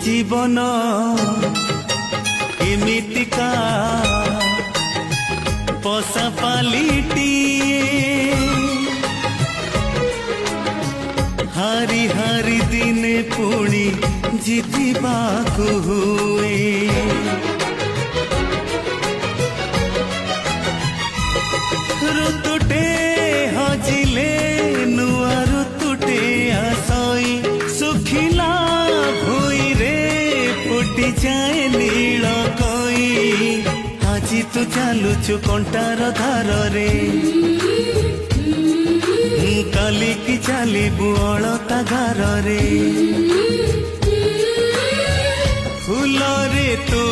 जीवन एमितिका पसा पालिटिए हारी हारी दिने पुणी जीतिबाकु हुए ऋतुटे हजिले नुआ ऋतुटे आसई सुखिला भुई रे फुटी जाए नील कई আজি तू चालुचु कंटार धार रे काली की चालिबु अलता गार रे फूल रे तू